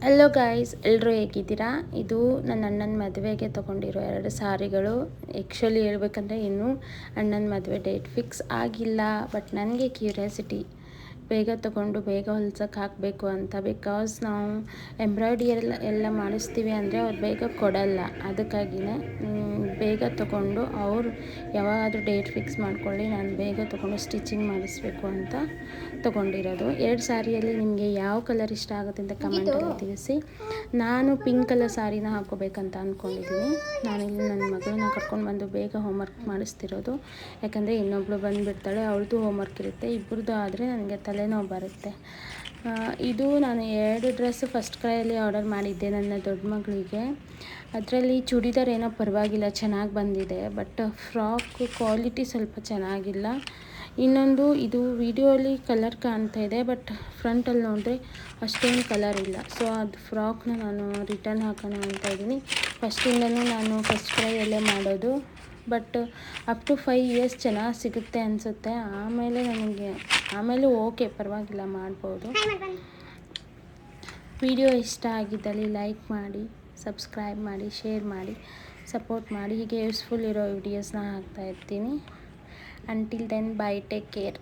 Hello guys, ಎಲ್ಲರೂ ಹೇಗಿದ್ದೀರಾ? ಇದು ನನ್ನ ಅಣ್ಣನ ಮದುವೆಗೆ ತೊಗೊಂಡಿರೋ 2 ಸಾರಿಗಳು. ಆ್ಯಕ್ಚುಲಿ ಹೇಳ್ಬೇಕಂದ್ರೆ ಇನ್ನೂ ಅಣ್ಣನ ಮದುವೆ ಡೇಟ್ ಫಿಕ್ಸ್ ಆಗಿಲ್ಲ. ಬಟ್ ನನಗೆ ಕ್ಯೂರಿಯಾಸಿಟಿ, ಬೇಗ ತೊಗೊಂಡು ಬೇಗ ಹೊಲ್ಸೋಕೆ ಹಾಕಬೇಕು ಅಂತ. ಬಿಕಾಸ್ ನಾವು ಎಂಬ್ರಾಯ್ಡ್ರಿ ಎಲ್ಲ ಮಾಡಿಸ್ತೀವಿ ಅಂದರೆ ಅವ್ರು ಬೇಗ ಕೊಡಲ್ಲ. ಅದಕ್ಕಾಗಿಯೇ ಬೇಗ ತೊಗೊಂಡು ಅವ್ರು ಯಾವಾಗಾದರೂ ಡೇಟ್ ಫಿಕ್ಸ್ ಮಾಡ್ಕೊಳ್ಳಿ, ನಾನು ಬೇಗ ತೊಗೊಂಡು ಸ್ಟಿಚಿಂಗ್ ಮಾಡಿಸ್ಬೇಕು ಅಂತ ತೊಗೊಂಡಿರೋದು. 2 ಸಾರಿಯಲ್ಲಿ ನಿಮಗೆ ಯಾವ ಕಲರ್ ಇಷ್ಟ ಆಗುತ್ತೆ ಅಂತ ಕಮೆಂಟಲ್ಲಿ ತಿಳಿಸಿ. ನಾನು ಪಿಂಕ್ ಕಲರ್ ಸಾರಿನ ಹಾಕೋಬೇಕಂತ ಅಂದ್ಕೊಂಡಿದ್ದೀನಿ. ನಾನಿಲ್ಲಿ ನನ್ನ ಮಗಳನ್ನ ಕರ್ಕೊಂಡು ಬಂದು ಬೇಗ ಹೋಮ್ವರ್ಕ್ ಮಾಡಿಸ್ತಿರೋದು. ಯಾಕಂದರೆ ಇನ್ನೊಬ್ಳು ಬಂದುಬಿಡ್ತಾಳೆ, ಅವಳದು ಹೋಮ್ವರ್ಕ್ ಇರುತ್ತೆ. ಇಬ್ಬರದ್ದು ಆದರೆ ನನಗೆ ತಲೆನೋವು ಬರುತ್ತೆ. ಇದು ನಾನು 2 ಡ್ರೆಸ್ ಫಸ್ಟ್ ಕ್ರೈಯಲ್ಲಿ ಆರ್ಡರ್ ಮಾಡಿದ್ದೆ ನನ್ನ ದೊಡ್ಡ ಮಗಳಿಗೆ. ಅದರಲ್ಲಿ ಚೂಡಿದಾರ್ ಏನೋ ಪರವಾಗಿಲ್ಲ, ಚೆನ್ನಾಗಿ ಬಂದಿದೆ. ಬಟ್ ಫ್ರಾಕ್ ಕ್ವಾಲಿಟಿ ಸ್ವಲ್ಪ ಚೆನ್ನಾಗಿಲ್ಲ. ಇನ್ನೊಂದು, ಇದು ವಿಡಿಯೋಲಿ ಕಲರ್ ಕಾಣ್ತಾ ಇದೆ, ಬಟ್ ಫ್ರಂಟಲ್ಲಿ ನೋಡಿದ್ರೆ ಅಷ್ಟೇನು ಕಲರ್ ಇಲ್ಲ. ಸೊ ಅದು ಫ್ರಾಕ್ನ ನಾನು ರಿಟರ್ನ್ ಹಾಕೋಣ ಅಂತ ಇದ್ದೀನಿ. ಫಸ್ಟಿಂದನೂ ನಾನು ಫಸ್ಟ್ ಕ್ರೈಯಲ್ಲೇ ಮಾಡೋದು. ಬಟ್ ಅಪ್ ಟು 5 ಇಯರ್ಸ್ ಚೆನ್ನಾಗಿ ಸಿಗುತ್ತೆ ಅನಿಸುತ್ತೆ. ಆಮೇಲೆ ಓಕೆ, ಪರವಾಗಿಲ್ಲ, ಮಾಡ್ಬೋದು. ವಿಡಿಯೋ ಇಷ್ಟ ಆಗಿದ್ದಲ್ಲಿ ಲೈಕ್ ಮಾಡಿ, ಸಬ್ಸ್ಕ್ರೈಬ್ ಮಾಡಿ, ಶೇರ್ ಮಾಡಿ, ಸಪೋರ್ಟ್ ಮಾಡಿ. ಹೀಗೆ ಯೂಸ್ಫುಲ್ ಇರೋ ವಿಡಿಯೋಸ್ನ ಹಾಕ್ತಾಯಿರ್ತೀನಿ. Until then, bye, take care.